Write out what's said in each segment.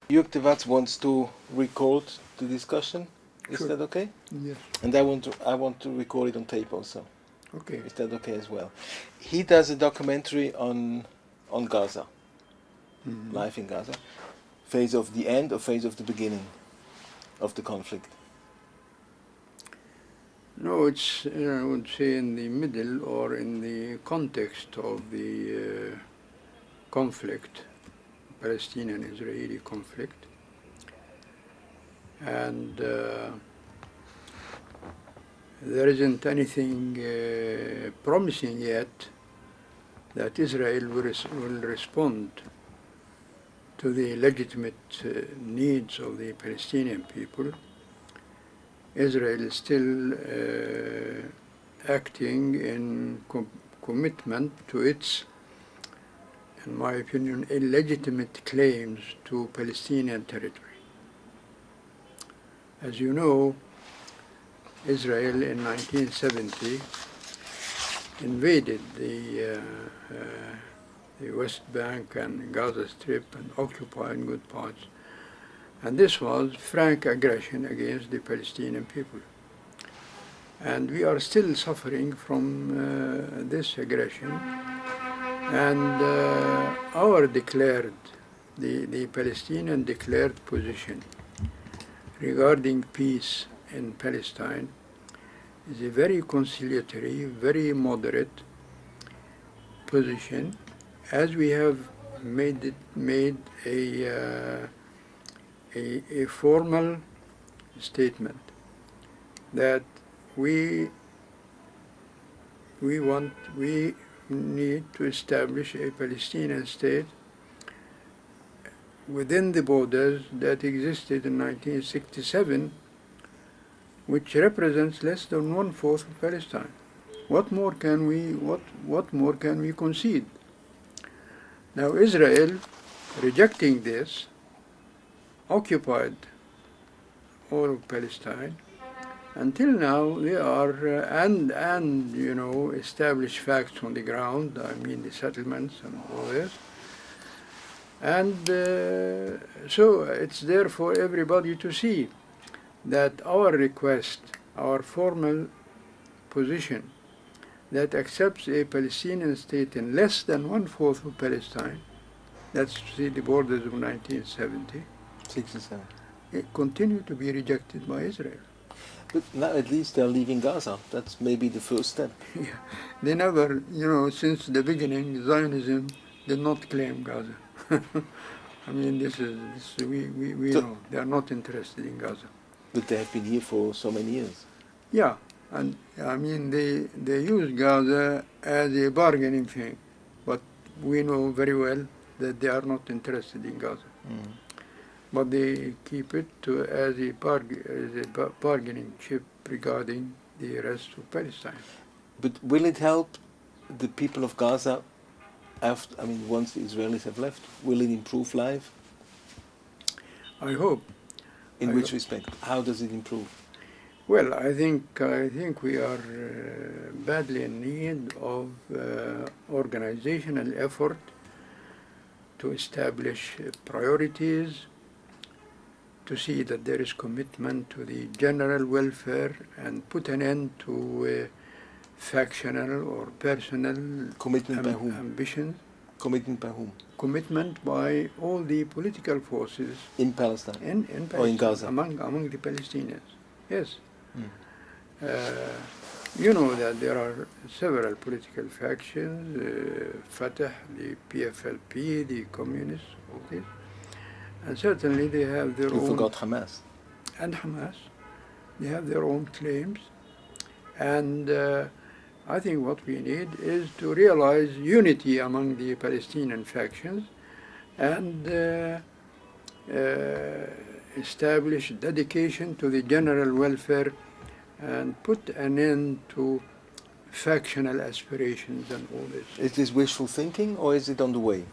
Jürg wants to record the discussion. Is Sure. that okay? Yes. And I want to record it on tape also. Okay. Is that okay as well? He does a documentary on Gaza, life in Gaza, phase of the end or phase of the beginning of the conflict. No, it's, I would say, in the middle or in the context of the conflict, Palestinian-Israeli conflict. And there isn't anything promising yet that Israel will respond to the legitimate needs of the Palestinian people. Israel is still acting in commitment to its, in my opinion, illegitimate claims to Palestinian territory. As you know, Israel in 1970 invaded the West Bank and Gaza Strip and occupied good parts. And this was frank aggression against the Palestinian people. And we are still suffering from this aggression. And our declared, the Palestinian declared position regarding peace in Palestine is a very conciliatory, very moderate position, as we have made a formal statement that we need to establish a Palestinian state within the borders that existed in 1967, which represents less than 1/4 of Palestine. What more can we concede? Now Israel, rejecting this, occupied all of Palestine. Until now, they are and you know, established facts on the ground. I mean the settlements and all this. And so it's there for everybody to see that our request, our formal position that accepts a Palestinian state in less than 1/4 of Palestine, that's the borders of 1970, 67. it continued to be rejected by Israel. But now at least they're leaving Gaza. That's maybe the first step. Yeah. They never, you know, since the beginning, Zionism did not claim Gaza. I mean, we So, know they are not interested in Gaza. but they have been here for so many years. Yeah, and I mean, they use Gaza as a bargaining thing, but we know very well that they are not interested in Gaza. But they keep it as a bargaining chip regarding the rest of Palestine. But will it help the people of Gaza after, I mean, once the Israelis have left? Will it improve life? I hope. In which respect? How does it improve? Well, I think we are badly in need of organizational effort to establish priorities, to see that there is commitment to the general welfare and put an end to factional or personal Commitment by whom? ambitions. Commitment by whom? Commitment by all the political forces In Palestine? in Palestine, Or in Gaza? among the Palestinians. Yes. You know that there are several political factions, Fatah, the PFLP, the communists, all this. And certainly they have their You own... forgot Hamas. And Hamas. They have their own claims. And I think what we need is to realize unity among the Palestinian factions and establish dedication to the general welfare and put an end to factional aspirations and all this. Is this wishful thinking or is it on the way?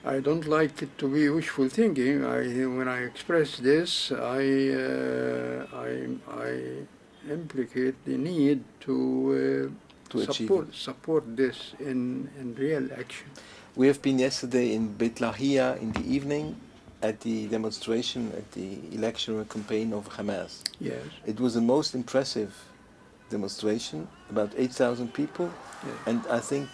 I don't like it to be wishful thinking. When I express this, I implicate the need to support this in real action. We have been yesterday in Beit Lahia in the evening at the demonstration at the election campaign of Hamas. Yes. It was the most impressive demonstration, about 8,000 people, Yes. and I think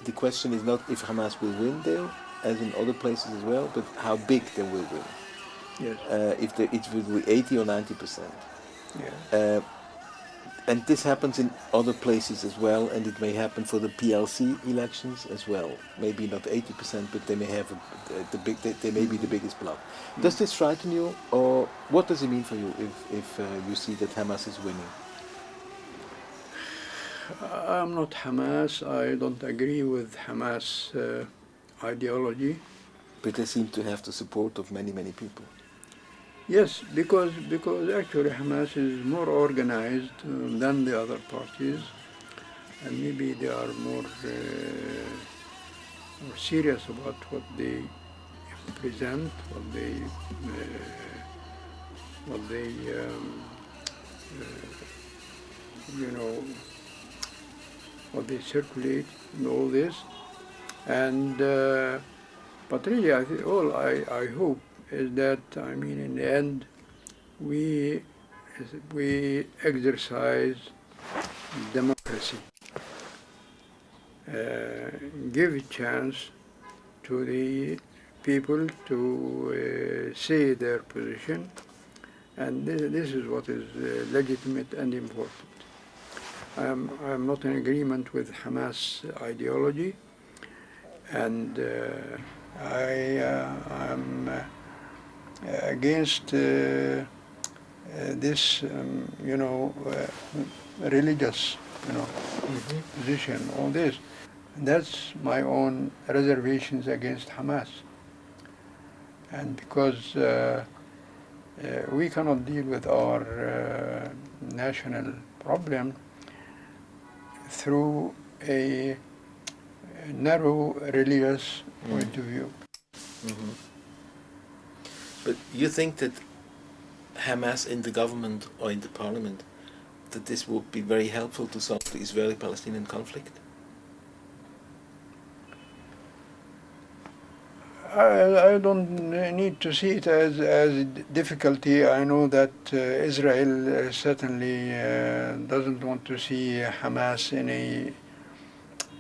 the question is not if Hamas will win there, as in other places as well, but how big they will win. Yes. If it will be 80 or 90%. Yeah. And this happens in other places as well, and it may happen for the PLC elections as well. Maybe not 80%, but they may have they may be the biggest bloc. Does this frighten you, or what does it mean for you if you see that Hamas is winning? I'm not Hamas. I don't agree with Hamas ideology. But they seem to have the support of many people. Yes, because actually Hamas is more organized than the other parties, and maybe they are more serious about what they present, what they you know, what they circulate and all this. And but really, I hope is that, I mean, in the end, we exercise democracy, give a chance to the people to say their position, and this is what is legitimate and important. I'm not in agreement with Hamas ideology, and I'm against this, religious, position, all this. That's my own reservations against Hamas. And because we cannot deal with our national problem through a narrow religious point of view. Mm-hmm. But you think that Hamas in the government or in the parliament, that this would be very helpful to solve the Israeli-Palestinian conflict? I don't need to see it as a difficulty. I know that Israel certainly doesn't want to see Hamas in a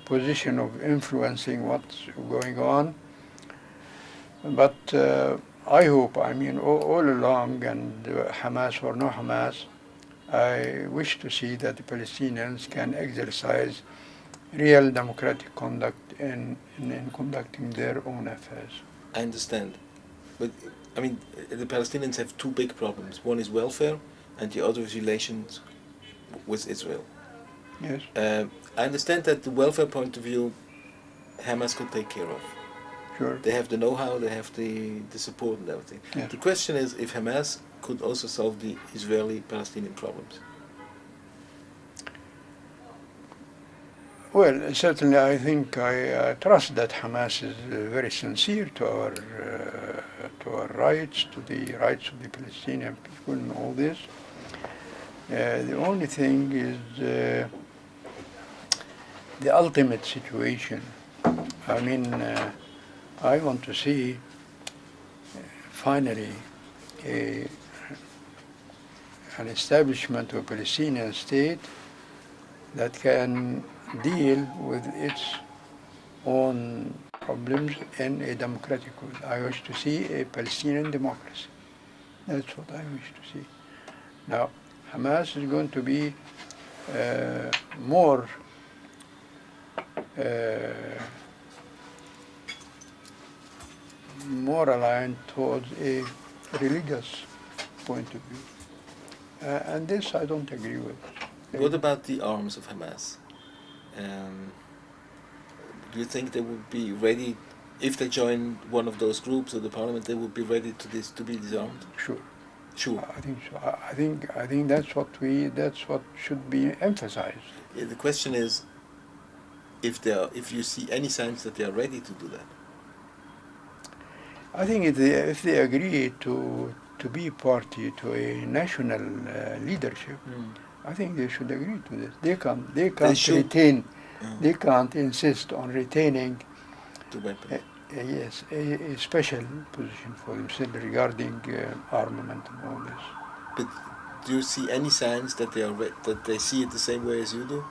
position of influencing what's going on. But I hope, I mean, all along, and Hamas or no Hamas, I wish to see that the Palestinians can exercise real democratic conduct in conducting their own affairs. I understand. But, I mean, the Palestinians have two big problems. One is welfare, and the other is relations with Israel. Yes. I understand that the welfare point of view, Hamas could take care of. Sure. They have the know-how, they have the support and everything. Yeah. The question is if Hamas could also solve the Israeli-Palestinian problems. Well, certainly I think I trust that Hamas is very sincere to our rights, to the rights of the Palestinian people and all this. The only thing is the ultimate situation. I mean, I want to see finally an establishment of a Palestinian state that can deal with its own problems in a democratic way. I wish to see a Palestinian democracy. That's what I wish to see. Now, Hamas is going to be more aligned towards a religious point of view. And this I don't agree with. What about the arms of Hamas? Do you think they would be ready, if they join one of those groups or the parliament, they would be ready to be disarmed? Sure. Sure. I think so. I think that's what should be emphasized. Yeah, the question is, if you see any signs that they are ready to do that. I think if they agree to be party to a national leadership, I think they should agree to this. They can't retain. They can't insist on retaining to weapons. Yes, a special position for themselves regarding armament and all this. But do you see any signs that they see it the same way as you do?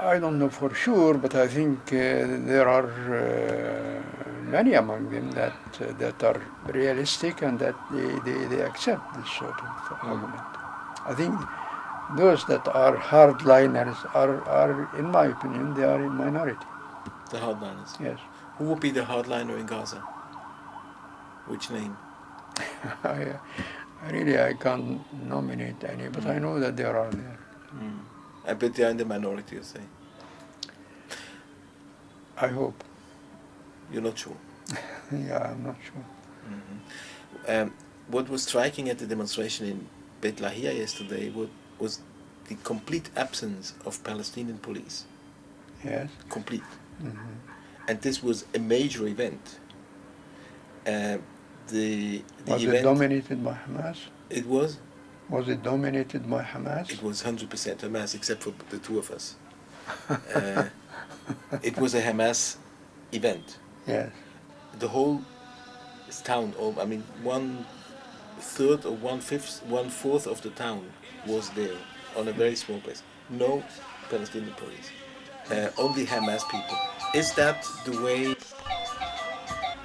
I don't know for sure, but I think there are many among them that are realistic and that they accept this sort of argument. I think those that are hardliners are, in my opinion, they are in minority. The hardliners? Yes. Who would be the hardliner in Gaza? Which name? I can't nominate any, but I know that there are there. I bet they are in the minority, you say. I hope. You're not sure? Yeah, I'm not sure. What was striking at the demonstration in Beit Lahia yesterday was the complete absence of Palestinian police. Yes. Complete. And this was a major event. The was event, it dominated by Hamas? It was? Was it dominated by Hamas? It was 100% Hamas, except for the two of us. It was a Hamas event. Yes. The whole town, or I mean, 1/3 or 1/4 of the town was there on a very small place. No Palestinian police. Only Hamas people. Is that the way?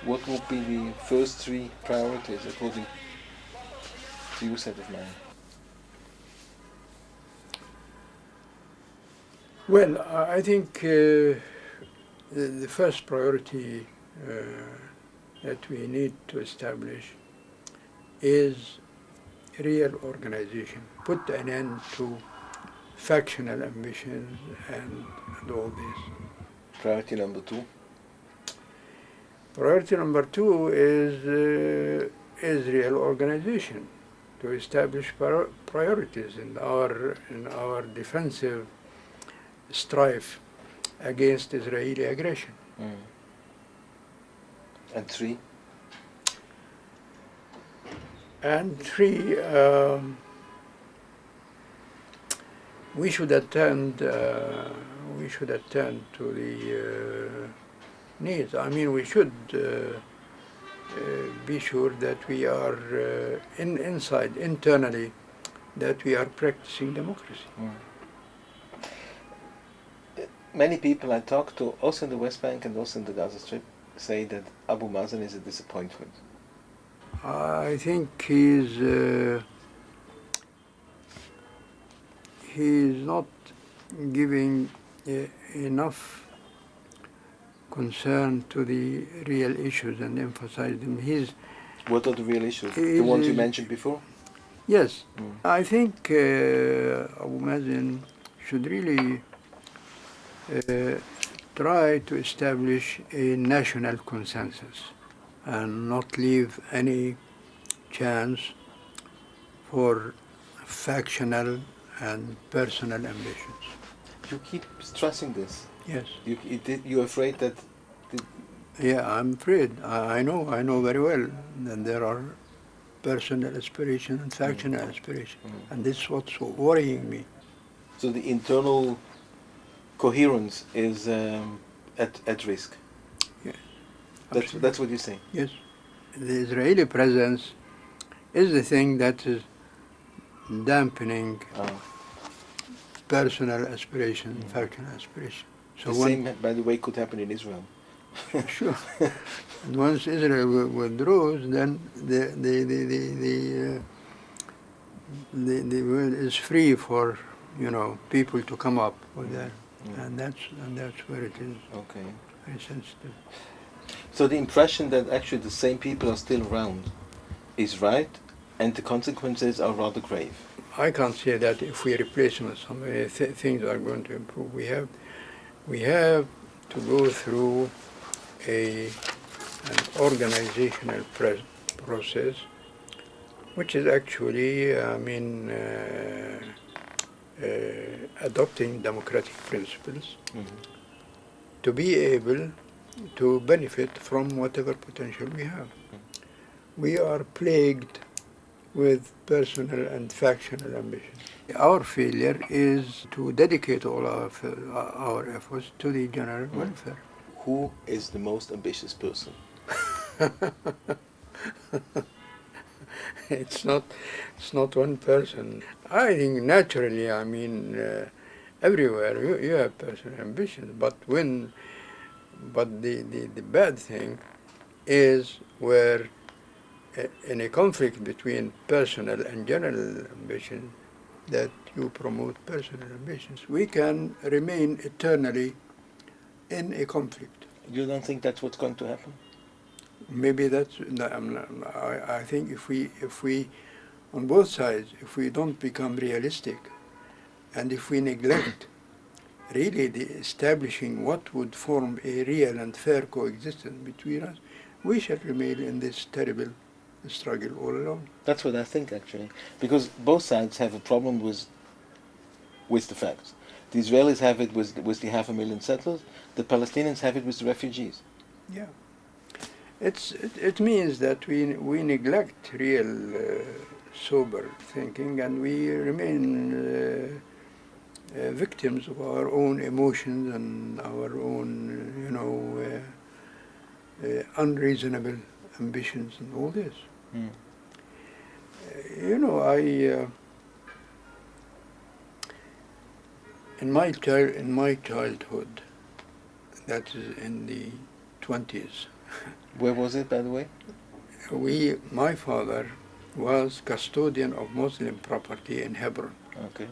What would be the first three priorities according to your set of mind? Well, I think the first priority that we need to establish is real organization. Put an end to factional ambitions and all this. Priority number two? Priority number two is real organization, to establish priorities in our defensive strife against Israeli aggression. And three? And three, we should attend to the needs. I mean, we should be sure that we are internally, that we are practicing democracy. Many people I talk to, also in the West Bank and also in the Gaza Strip, say that Abu Mazen is a disappointment. I think he's not giving enough concern to the real issues and emphasize them. What are the real issues? The ones you mentioned before? Yes. I think Abu Mazen should really try to establish a national consensus and not leave any chance for factional and personal ambitions. You keep stressing this. Yes. You're afraid that... Yeah, I'm afraid. I know very well that there are personal aspirations and factional aspirations. And this is what's worrying me. So the internal coherence is at risk. Yeah. That's what you're saying. Yes. The Israeli presence is the thing that is dampening personal aspiration, factional aspiration. So the same, by the way, could happen in Israel. Sure. And once Israel withdraws, then the world is free for people to come up with that, and that's where it is. Okay. Very sensitive. So the impression that actually the same people are still around is right, and the consequences are rather grave. I can't say that if we replace them with somebody, things are going to improve. We have to go through an organizational process, which is actually, adopting democratic principles to be able to benefit from whatever potential we have. We are plagued with personal and factional ambition. Our failure is to dedicate all our efforts to the general welfare. Who is the most ambitious person? It's not one person. I think naturally, everywhere you have personal ambitions, but the bad thing is where in a conflict between personal and general ambition, that you promote personal ambitions. We can remain eternally in a conflict. You don't think that's what's going to happen? Maybe that's. I think if we, on both sides, if we don't become realistic, and if we neglect really establishing what would form a real and fair coexistence between us, we shall remain in this terrible struggle all along. That's what I think, actually, because both sides have a problem with the facts. The Israelis have it with the 500,000 settlers. The Palestinians have it with the refugees. Yeah. It means that we neglect real sober thinking, and we remain victims of our own emotions and our own, unreasonable ambitions and all this. Mm. In my childhood, that is in the 20s. Where was it, by the way? My father was custodian of Muslim property in Hebron. Okay.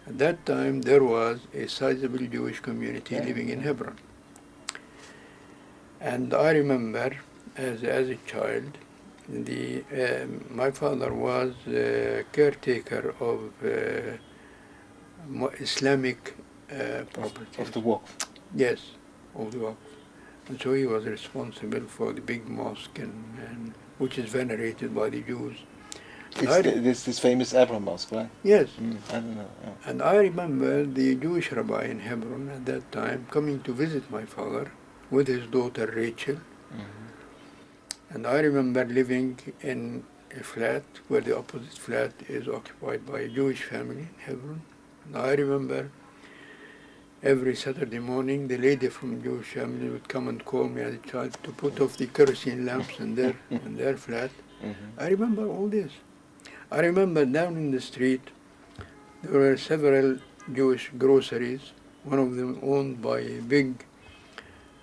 At that time, there was a sizable Jewish community living in Hebron. And I remember, as a child, my father was caretaker of Islamic property. Of the Waqf. Yes, of the Waqf. And so he was responsible for the big mosque, and which is venerated by the Jews. It's this famous Abraham Mosque, right? Yes. I don't know. Oh. And I remember the Jewish rabbi in Hebron at that time coming to visit my father with his daughter Rachel. Mm-hmm. And I remember living in a flat where the opposite flat is occupied by a Jewish family in Hebron. And I remember every Saturday morning the lady from Jewish family would come and call me as a child to put off the kerosene lamps in their flat. Mm-hmm. I remember all this. I remember down in the street there were several Jewish groceries, one of them owned by a big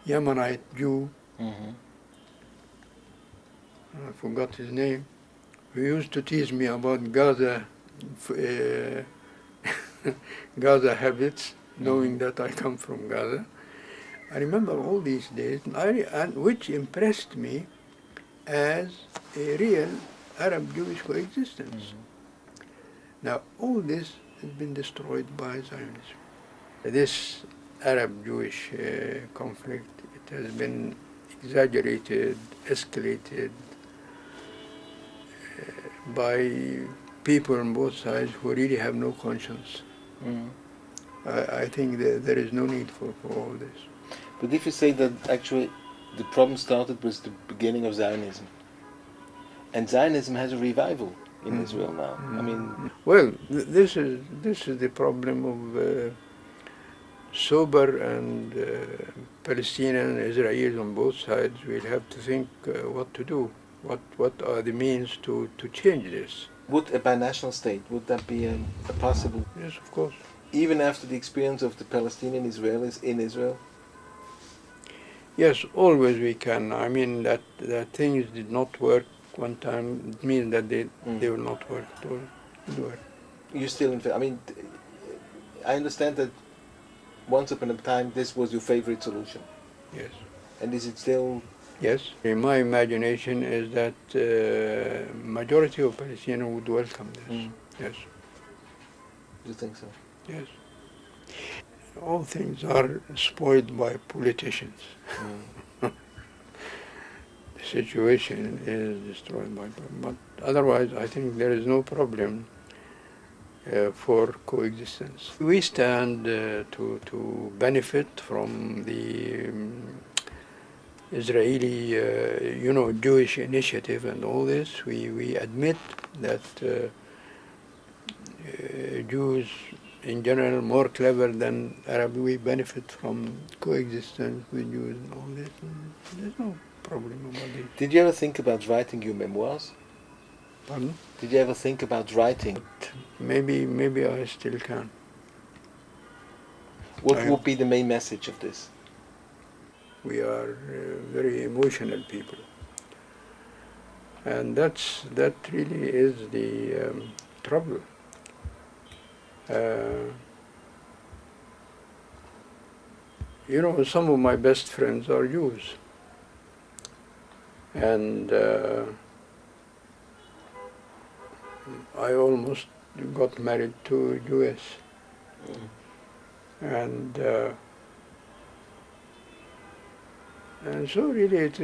Yemenite Jew. Mm-hmm. I forgot his name, who used to tease me about Gaza habits, knowing that I come from Gaza. I remember all these days, and which impressed me as a real Arab-Jewish coexistence. Mm-hmm. Now, all this has been destroyed by Zionism. This Arab-Jewish conflict, it has been exaggerated, escalated by people on both sides who really have no conscience. Mm. I think that there is no need for all this. But if you say that actually the problem started with the beginning of Zionism, and Zionism has a revival in Israel now. I mean, well, this is the problem of sober and Palestinian and Israelis on both sides. We'll have to think what to do. What are the means to change this? Would a binational state, would that be a possible? Yes, of course. Even after the experience of the Palestinian Israelis in Israel? Yes, always we can. I mean, that things did not work one time, it means that they will not work at all. You're still in favor? I mean, I understand that once upon a time this was your favorite solution. Yes. And is it still? Yes. In my imagination is that majority of Palestinians would welcome this. Yes. You think so? Yes. All things are spoiled by politicians. The situation is destroyed by them. But otherwise, I think there is no problem for coexistence. We stand to benefit from the Israeli, Jewish initiative and all this. We admit that Jews in general more clever than Arab. We benefit from coexistence with Jews and all this. And there's no problem about this. Did you ever think about writing your memoirs? Pardon? Did you ever think about writing? Maybe I still can. What would be the main message of this? We are very emotional people, and that really is the trouble. Some of my best friends are Jews, and I almost got married to a Jewess, and so really it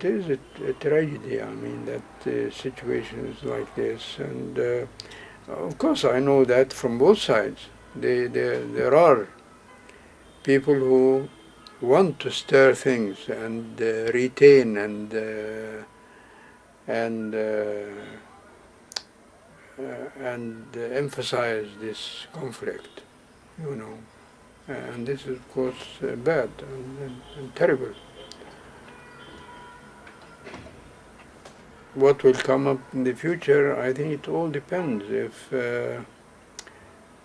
is a tragedy. I mean, that situations like this, and of course I know that from both sides. There are people who want to stir things and retain and emphasize this conflict, and this is of course bad and terrible. What will come up in the future, I think it all depends.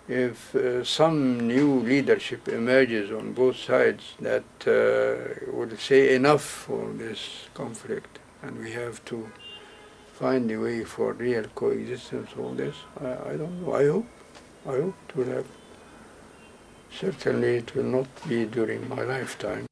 If some new leadership emerges on both sides that will say enough for this conflict, and we have to find a way for real coexistence, all this, I don't know. I hope it will have. Certainly it will not be during my lifetime.